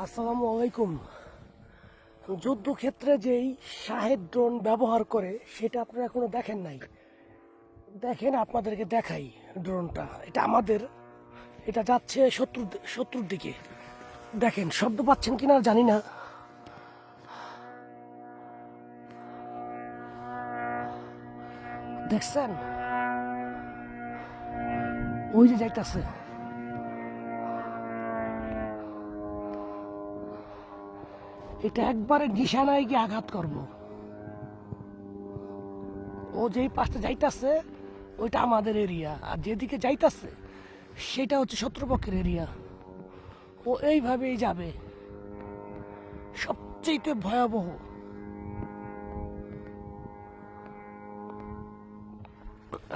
আসসালামু আলাইকুম। যুদ্ধক্ষেত্রে যেই শাহেদ ড্রোন ব্যবহার করে সেটা আপনারা এখনো দেখেন নাই। দেখেন, আপনাদেরকে দেখাই। ড্রোনটা এটা আমাদের, এটা যাচ্ছে শত্রুর দিকে। দেখেন, শব্দ পাচ্ছেন কিনা জানি না। দেখছেন, ওই যে যাইতাছে। এটা একবারে নিশানায় গিয়ে আঘাত করব। ও যেই পাশে যাইতাছে ওইটা আমাদের এরিয়া, আর যেদিকে যাইতাছে সেটা হচ্ছে শত্রুপক্ষের এরিয়া। ও এইভাবেই যাবে। সবচেয়ে ভয়াবহ।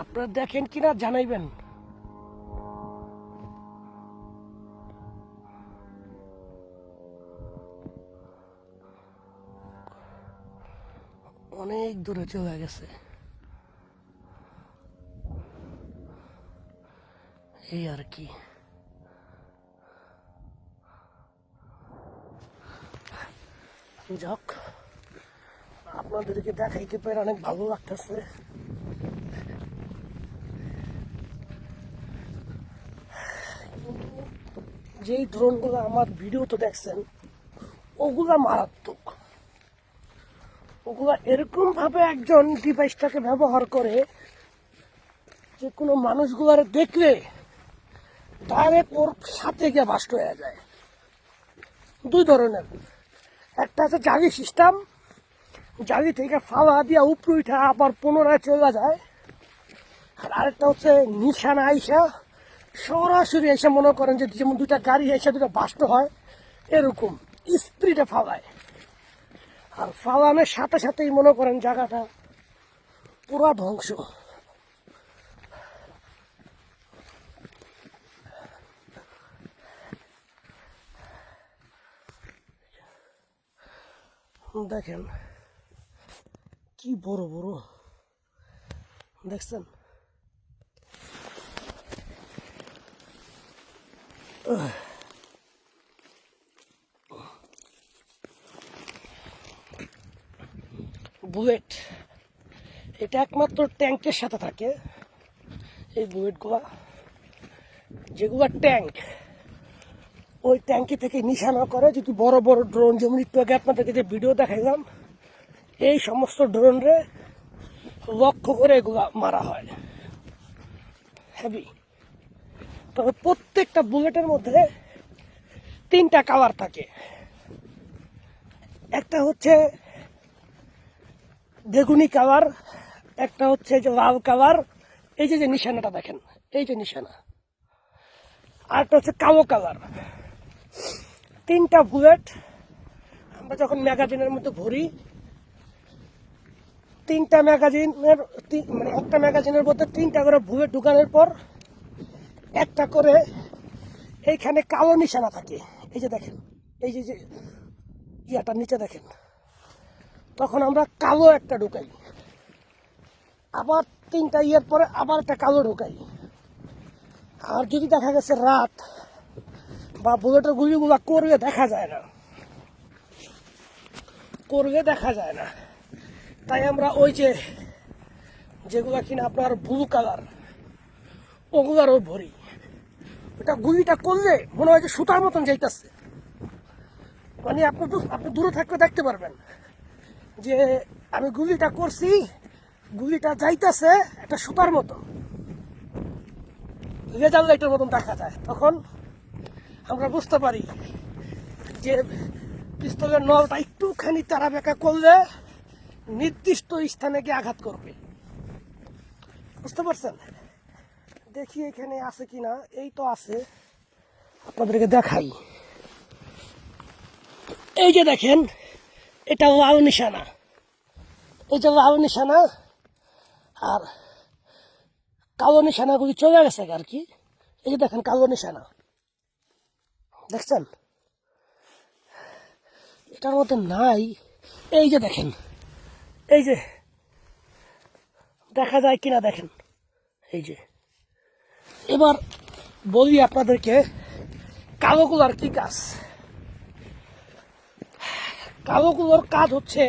আপনারা দেখেন কিনা জানাইবেন। অনেক দূরে চলে গেছে। এই আর কি। যাক, আপনাদেরকে দেখাইতে পেরে অনেক ভালো লাগতেছে। যেই ড্রোনগুলো আমার ভিডিও তো দেখছেন, ওগুলা মারাত্মক। ওগুলা এরকম ভাবে একজন ডিভাইসটাকে ব্যবহার করে যে কোনো মানুষগুলার দেখলে ডাইরেক্ট ওর সাথে গিয়ে বাস্ট হয়ে যায়। দুই ধরনের, একটা আছে জালি সিস্টেম, জালি থেকে ফালা দিয়া উপরে উঠা আবার পুনরায় চলে যায়। আর আরেকটা হচ্ছে নিশানা আইসা সরাসরি এসে, মনে করেন যে যেমন দুটা গাড়ি এসে দুটা বাস্ট হয় এরকম স্পিডে ফালায়। আর ফালানোর সাথে সাথেই মনে করেন জায়গাটা পুরা ধ্বংস। দেখেন কি বড় বড়, দেখছেন? বুলেট, এটা একমাত্র ট্যাঙ্কের সাথে থাকে। এই বুলেটগুলা, যেগুলা ট্যাঙ্ক, ওই ট্যাঙ্কি থেকে নিশানা করে যদি বড় বড় ড্রোন, যেমন একটু আগে আপনাদেরকে যে ভিডিও দেখাইলাম, এই সমস্ত ড্রোনরে লক্ষ্য করে এগুলা মারা হয়। হেভি। তবে প্রত্যেকটা বুলেটের মধ্যে তিনটা কালার থাকে। একটা হচ্ছে বেগুনি কালার, একটা হচ্ছে যে লাল কালার, এই যে নিশানাটা দেখেন, এই যে নিশানা, আর একটা হচ্ছে কালো কালার। তিনটা বুলেট আমরা যখন ম্যাগাজিনের মধ্যে ভরি, তিনটা ম্যাগাজিনের মানে একটা ম্যাগাজিনের মধ্যে তিনটা করে বুলেট ঢুকানোর পর একটা করে এইখানে কালো নিশানা থাকে। এই যে দেখেন, এই যে ইয়াটার নিচে দেখেন, তখন আমরা কালো একটা ঢুকাই, আবার তিনটা ইয়ের পরে আবার একটা কালো ঢুকাই। আর যদি দেখা গেছে রাত বা বুলেটের গুলিগুলা করবে দেখা যায় না, তাই আমরা ওই যেগুলা কিনা আপনার ব্লু কালার, ওগুলারও ভরি। ওটা গুলিটা করলে মনে হয় যে সুতার মতন যাইতেছে। মানে আপনি দূরে থাকলে দেখতে পারবেন যে আমি গুলিটা করছি, গুলিটা যাইতেছে একটা সুতার মতন, লেজার লাইটের মতন দেখা যায়। তখন আমরা বুঝতে পারি যে পিস্তলের নলটা একটুখানি তারা বেঁকা করলে নির্দিষ্ট স্থানে গিয়ে আঘাত করবে। বুঝতে পারছেন? দেখি এখানে আছে কিনা। এই তো আছে, আপনাদেরকে দেখাই। এই যে দেখেন, এটা লাল নিশানা, এই যে লাল নিশানা, আর কালো নিশানাগুলি চলে গেছে আর কি। এই যে দেখেন কালো নিশানা, দেখছেন? এটার মধ্যে নাই। এই যে দেখেন, এই যে দেখা যায় কিনা দেখেন, এই যে। এবার বলি আপনাদেরকে কালোগুলার কি কাজ। কালোগুলোর কাজ হচ্ছে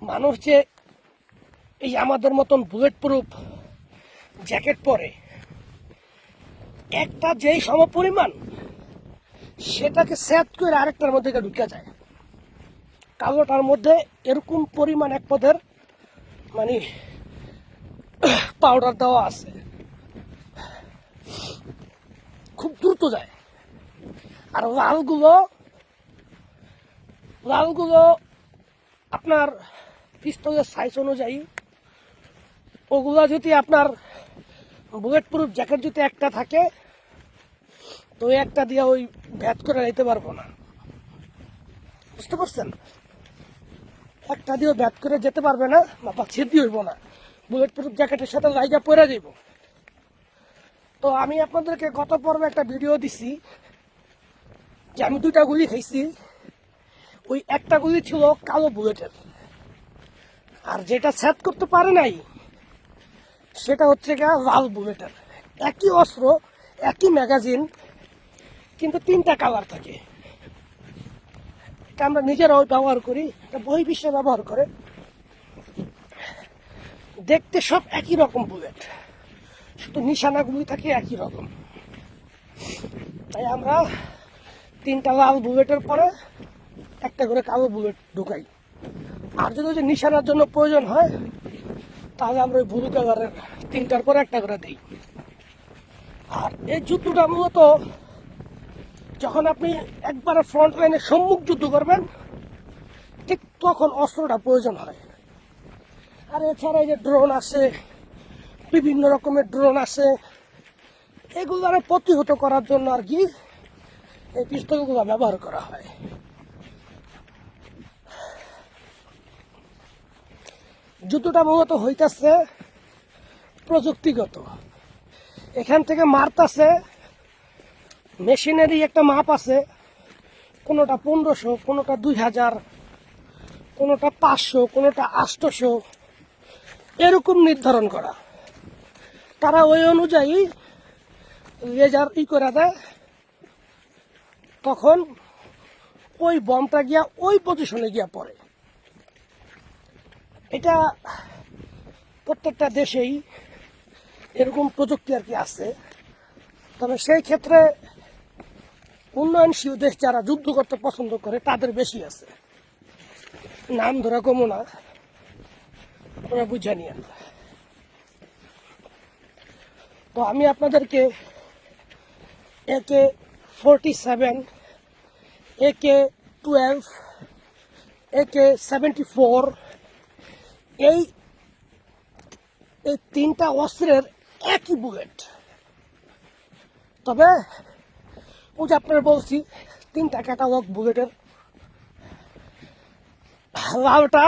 মানুষ যে এই আমাদের মতন বুলেট প্রুফ জ্যাকেট পরে একটা যেই সমপরিমাণ সেটাকে সেট করে আরেকটার মধ্যে ঢুকে যায়। কালোটার মধ্যে এরকম পরিমাণ এক পদের মানে পাউডার দেওয়া আছে, খুব দ্রুত যায়। আর লালগুলো আপনার পিস্তলের সাইজ অনুযায়ী, ওগুলা যদি আপনার বুলেট প্রুফ জ্যাকেট যদি একটা থাকে তো ওই একটা দিয়ে ওই ভ্যাট করে নিতে পারবো না, বুঝতে পারছেন? একটা দিয়েও ভ্যাট করে যেতে পারবে না বা ছেদি হইব না, বুলেট প্রুফ জ্যাকেটের সাথে লাইগা পরে যাব। তো আমি আপনাদেরকে গত পর্বে একটা ভিডিও দিছি যে আমি 2টা গুলি খাইছি, ওই একটা গুলি ছিল কালো বুলেটের, আর যেটা সেট করতে পারে নাই সেটা হচ্ছে লাল বুলেটের। একই অস্ত্র, একই ম্যাগাজিন, কিন্তু 3টা কালার থাকে। এটা আমরা নিজেরাও ব্যবহার করি, এটা বহির্বিশ্বে ব্যবহার করে। দেখতে সব একই রকম বুলেট, শুধু নিশানাগুলি থাকে একই রকম। তাই আমরা 3টা লাল বুলেটের পরে একটা করে কালো বুলেট ঢুকাই। আর যদি ওই যে নিশানার জন্য প্রয়োজন হয় তাহলে আমরা ওই ব্লু কালারের 3টার পরে একটা করে দিই। আর এই যুদ্ধটা মূলত যখন আপনি একবারে ফ্রন্ট লাইনে সম্মুখ যুদ্ধ করবেন ঠিক তখন অস্ত্রটা প্রয়োজন হয়। আর এছাড়া এই যে ড্রোন আছে, বিভিন্ন রকমের ড্রোন আছে, এগুলো প্রতিহত করার জন্য আর কি এই পিস্তলগুলো ব্যবহার করা হয়। যুদ্ধটা মূলত হইতেছে প্রযুক্তিগত। এখান থেকে মারতাছে মেশিনারি একটা মাপ আছে, কোনোটা 1500, কোনোটা 2000, কোনোটা 500, কোনোটা 800, এরকম নির্ধারণ করা। তারা ওই অনুযায়ী লেজার করে দেয়, তখন ওই বমটা গিয়া ওই পজিশনে গিয়া পড়ে। এটা প্রত্যেকটা দেশেই এরকম প্রযুক্তি আর কি আছে। তবে সেই ক্ষেত্রে উন্নয়নশীল দেশ যারা যুদ্ধ করতে পছন্দ করে তাদের বেশি আছে। নাম ধরা কমো না, ওরা বুঝে নিয়েন। তো আমি আপনাদেরকে AK-47, AK-12, AK-74 এই 3টা অস্ত্রের একই বুলেট। তবে ওই যে আপনার বলছি 3টা ক্যাটালগ বুলেটের, লালটা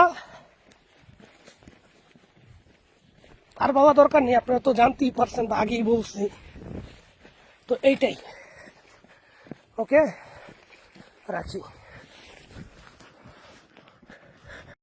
আর বলা দরকার নেই, আপনারা তো জানতেই পারছেন বা আগেই বলছি। তো এইটাই, ওকে, রাখি।